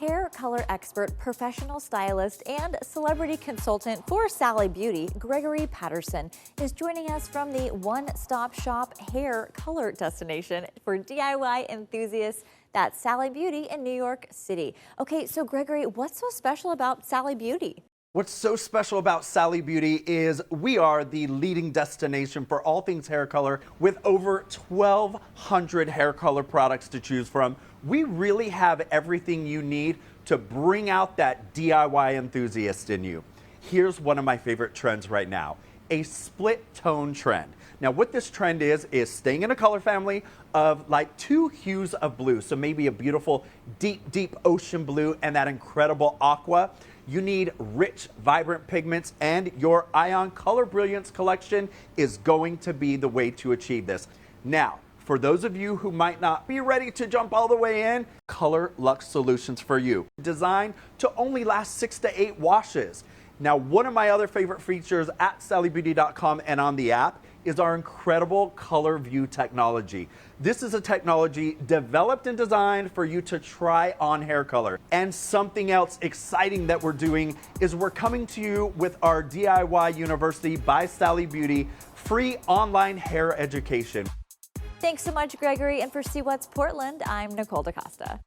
Hair color expert, professional stylist, and celebrity consultant for Sally Beauty, Gregory Patterson, is joining us from the one-stop shop hair color destination for DIY enthusiasts. That's Sally Beauty in New York City. Okay, so Gregory, what's so special about Sally Beauty? What's so special about Sally Beauty is we are the leading destination for all things hair color with over 1,200 hair color products to choose from. We really have everything you need to bring out that DIY enthusiast in you. Here's one of my favorite trends right now, a split tone trend. Now what this trend is staying in a color family of like two hues of blue. So maybe a beautiful deep ocean blue and that incredible aqua. You need rich, vibrant pigments, and your Ion Color Brilliance collection is going to be the way to achieve this. Now, for those of you who might not be ready to jump all the way in, Color Luxe Solutions for you. Designed to only last 6 to 8 washes. Now, one of my other favorite features at sallybeauty.com and on the app is our incredible Color View technology. This is a technology developed and designed for you to try on hair color. And something else exciting that we're doing is we're coming to you with our DIY University by Sally Beauty free online hair education. Thanks so much, Gregory. And for See What's Portland, I'm Nicole DeCosta.